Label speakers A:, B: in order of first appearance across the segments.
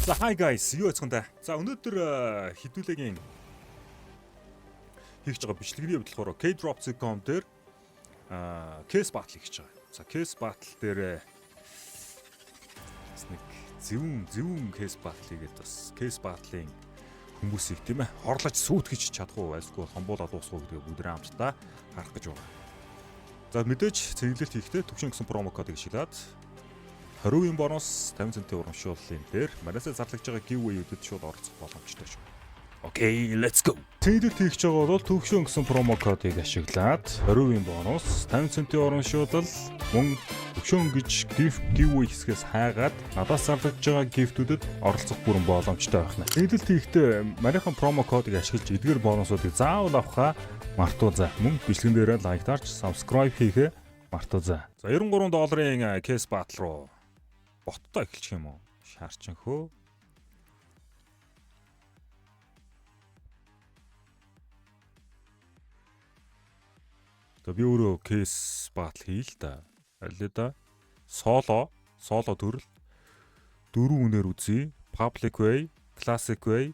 A: За hi guys, юу яцгаанда. За өнөөдөр хідүүлэгийн хийж байгаа бичлэгний хувьд болохоор K-Drop.com дээр case battle хийж байгаа. За case battle дээр нэг зөвүүн case battle хийгээд бас case battle-ийн хүмүүсийг тийм ээ хорлож сүйтгэж чадах уу айлгүй хомбуулаад дуусгах уу гэдгийг бүгдээ хамтдаа харах гэж байна. За мэдээж цэглэлт хийхдээ төвшин гэсэн промо кодыг ашиглаад 20% бонус 50 центийн урамшууллын дээр манайсаа зарлагдж байгаа giveaway-үдэд шууд оролцох боломжтой шүү. Окей, let's go. Цэглэлт хийж байгаа бол төвшин гэсэн промо кодыг ашиглаад 20% бонус 50 центийн урамшуулал мөн төвшин гэж giveaway хэсгээс хайгаад надаас зарлагдж байгаа gift-үдэд оролцох бүрэн боломжтой байна. Цэглэлт хийхдээ манайхан промо кодыг ашиглаж эдгээр бонусуудыг заавал авахаа мартуузаа. Мөн бичлэгэн дээр лайктаарч subscribe хийхээ мартуузаа. За $93 case battle руу боттой эхэлчих юм уу? Шаарчин хөө. Би өөрөө case battle хийл та. Аль да? Solo төрөл 4 үнээр үзье. Public way, classic way.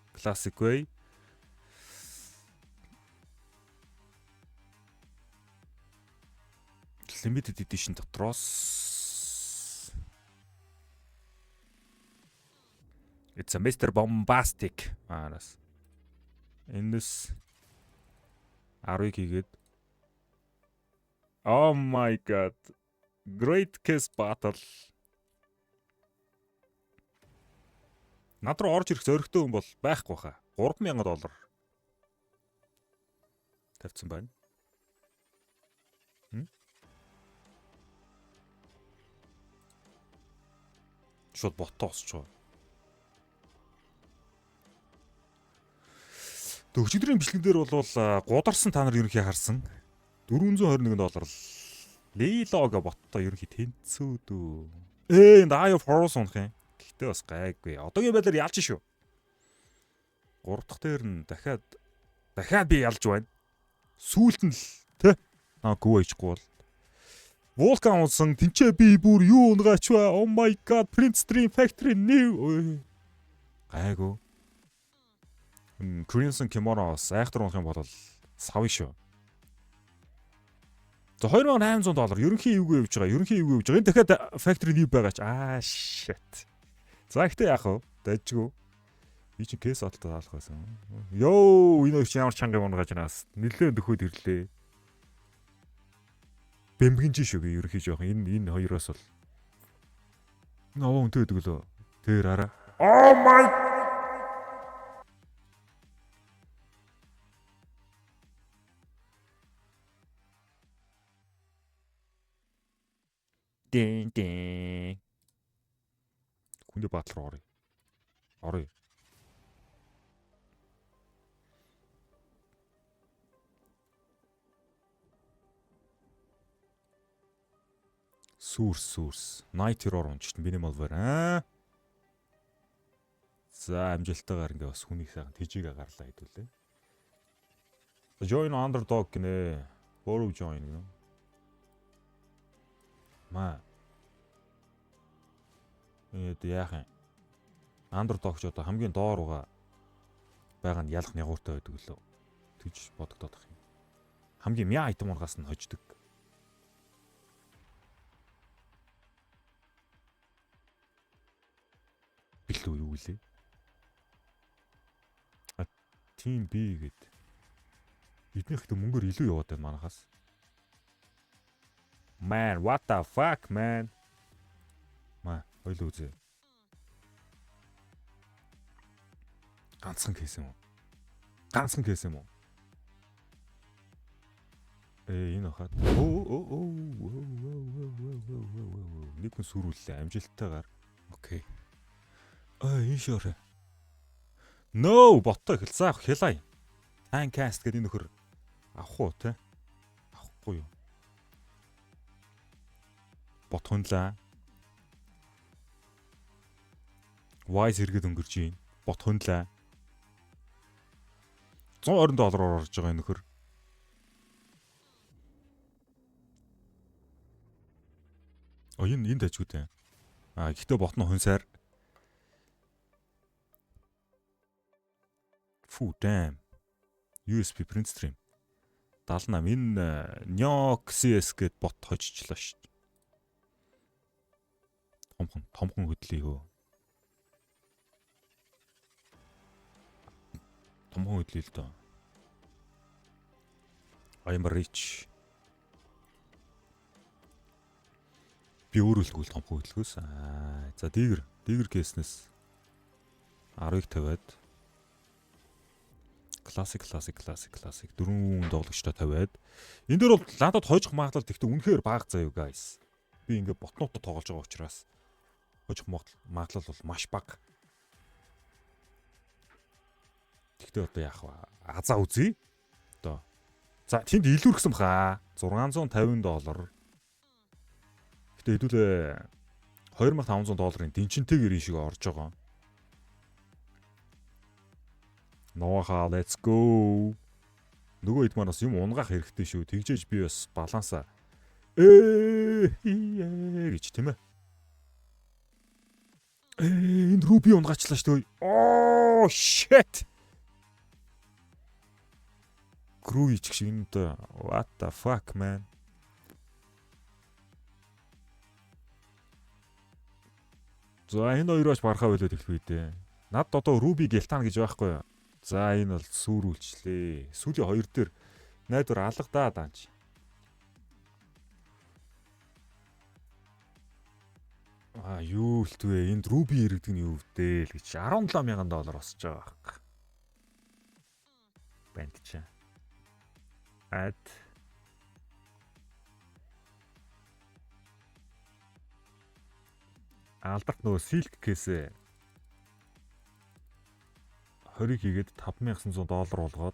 A: Limited edition дотроос It's a Mr. Bombastic. Аараас. Энэс 10-ыг хийгээд Oh my god. Great case battle. Над руу орж ирэх зөрөгтэй хүн бол байхгүй хаа. $3,000 тавьсан байна. Шууд ботоо осч байгаа. Өчигдрийн бичлэг дээр бол гударсан та нар ерөнхий харсан $421 л Лилого боттой ерөнхий тэнцүүдөө. Die of Horus унах юм. Гэхдээ бас гайгүй. Одоогийн байдлаар ялж шүү. 3 дахь дээр нь дахиад би ялж байна. Сүүлд нь л тэ гүү ичгүй бол Vulcan унсан тэнцээ би бүр юу унгаач вэ? Oh my god, Print Stream Factory new. Гайгүй. Crimson Kimono айхтар унах юм бол савь шүү. За $2,800 ерөнхий эвгүй явж байгаа. Энэ дахиад factory new байгаа ч shit. За ихтэй яах вэ? Дажгүй. Би чи case баталтай таалах байсан. Йоо, энэ их ямар чанга юм унгаж наас. Нилээн дөхөд ирлээ. Бэмбгинж шүү би ерөнхий жоох. Энэ хоёроос бол нөө үнтэй гэдэг лөө. Тэр араа. Oh my Дин. Хүндэ батал руу орё. Source. Night Terror унчт minimal вар. За амжилттайгаар ингээ бас хүнийг сайхан тэжээгээ гарлаа хэдүүлээ. Join underdog гинэ. Borrow join гэнэ. Яах юм? Underdog ч одоо хамгийн доор угаа байгаа нь ялах нягууртай байдаг лөө. Тэгж бодогдоод байх юм. Хамгийн мяа айтем ургаас нь хождог. Билүү юу гэлээ? Team B гээд. Эднийхтэй мөнгөөр илүү яваад байна манахаас. Man, what the fuck, man? Ойлоо үзье. Ганцхан кейс юм уу? Энэ хаад. Нэг хүн сүрүүллээ амжилттайгаар. Окей. Энэ шороо. No, боттой эхэлсэн. Хялаа. Tankcast гэдэг энэ нөхөр авах уу те? Авахгүй юу? Бот хөнлөө. Wise хэрэгэд өнгөрч юм. Бот хөнлөө. $120 орж байгаа нөхөр. Энэ дажгүй те. Гэхдээ бот нь хөнсаар Фу damn. USB print stream. 78 энэ Nyok CS гэд бот хожижлаа шүү дээ. Томхон хөдлөе хөө. Томхон хөдлөе л доо. I'm rich. Би өөрөлдгөл томхон хөдлөхөөс. За дигэр кейснес 10-ыг тавиад классик дөрвөн тоглогчтой тавиад энэ дээр бол надад хожих магадлал тэгтээ үнэхээр бага заяа guys. Би ингээ ботнуудад тоглож байгаа учраас хожих магадлал бол маш бага. Тэгтээ одоо яах вэ? Азаа үзье. Одоо. За тэнд илүү гсэн баха. $650. Гэтэ хэдүүлээ $2500 дэнчинтэйгээр энэ шиг орж байгаа. Ноха let's go. Нөгөө хэд манаас юм унгаах хэрэгтэй шүү. Тэгжээж би бас балансаа гэж тийм ээ. Энд рүү би унгаачлаа шүү дээ. Oh shit. Крүү ичих шиг юм да. What the fuck man. За энэ хоёроос барахаа болоод эхлэх үү дээ. Над одоо Ruby Geltan гэж байхгүй юу? За энэ бол сүрүүлчлээ. Сүүлийн хоёр дээр найдвар алгадаа даанч. Юу л твэ энд Ruby иргэдэг нь юу вэ л гэж $17,000 босч байгаа байхгүй. Бандчаа. Алдарт нөгөө Silk case 20 хийгээд $5,900 болгоод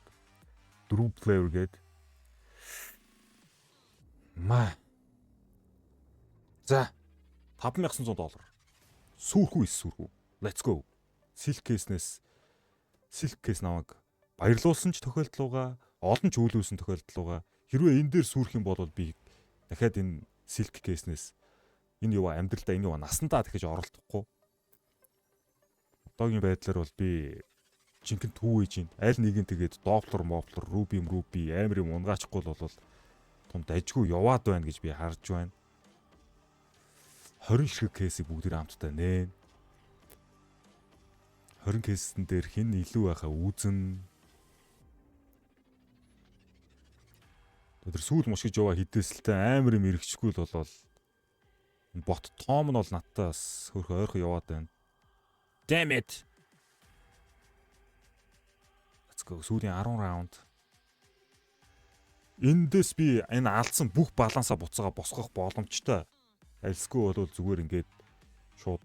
A: 4 flavor гээд За $5,900 сүүрхүү. Let's go. Silk case намайг баярлуулсан ч тохиолдлууга олон ч үйлүүлсэн тохиолдлууга хэрвээ энэ дээр сүрх юм бол би дахиад энэ Silk case-нээс энэ юу амьдралдаа энэ юу насандаа дахиж оролдохгүй. Одоогийн байдлаар бол би жинхэнэ түүээж байна. Аль нэг нь тэгээд Doppler, Ruby амар юм унгаачихгүй бол том дажгүй яваад байна гэж би харж байна. 20 шиг кейсийг бүгдээр хамтдаа нээн. 20 кейсэн дээр хэн илүү байхаа үзэн. Тэр сүүл мушгиж яваа хідээсэлтэй амар юм эргэчихгүй л болол бот том нь бол надтай бас хөрхө ойрхон яваад байна. Damn it. Let's go. Сүүлийн 10 раунд. Эндээс би энэ алдсан бүх балансаа буцаага босгох боломжтой. Альсгүй бол зүгээр ингээд шууд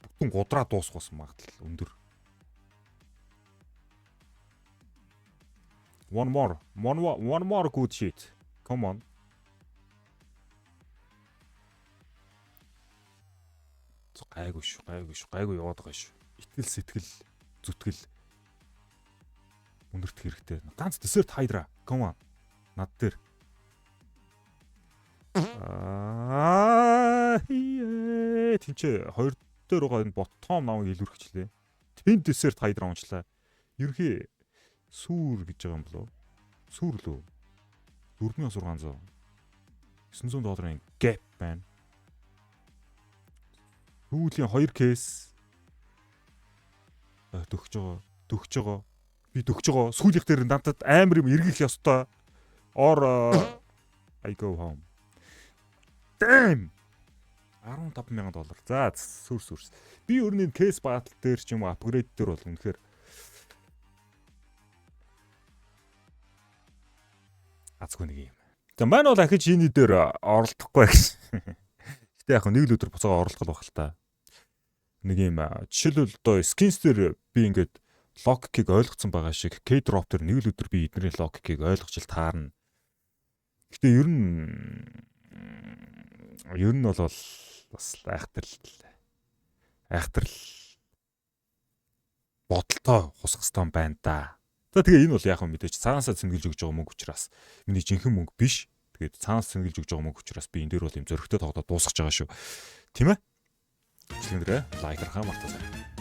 A: бүтэн гудраа дуусах бас магадлал өндөр. One more good shit. Come on. Гайгүй яваад байгаа шүү. Итгэл сэтгэл зүтгэл өндөрт хэрэгтэй. Ганц десерт хайдраа. Come on. Над дээр. Тинчээ хоёр дээр байгаа энэ ботом намайг илүүрхчлээ. Тэн десерт хайдраа унчлаа. Ерхий сүүр гэж байгаа юм болов? Сүүр лөө. $4,600. $900 gap байна. Сүүлийн 2 кейс төгж байгаа. Би төгж байгаа. Сүүлийнх дээр надад амар юм эргэх ёстой. Or I go home. Damn. $15,000. За сүрс. Би өөрний кейс батл дээр ч юм уу апгрейд дээр бол үнэхээр азгүй нэг юм. За маань бол ахиж энэ дээр оролдохгүй гэсэн. Гэтэ яг нэг л өдөр буцаага оролдох байх л та. Нэг юм жишээлбэл одоо skins дээр би ингээд lock key-г ойлгоцсон байгаа шиг K-drop дээр нэг л өдөр би эдний lock key-г ойлгож л таарна. Гэтэ ер нь бол бас айхтрал бодолтой хусах хэрэгтэй байна да. За тэгээ энэ бол яг мэдээж цаанаасаа цэнгэлж өгж байгаа мөнгө учраас миний жинхэнэ мөнгө биш. Тэгээд цаанаас цэнгэлж өгж байгаа мөнгө учраас би энэ дээр бол юм зөрөгтэй тоглоод дуусгаж байгаа шүү. Тийм ээ? Бичлэгнэрээ лайк харахаа мартаосай.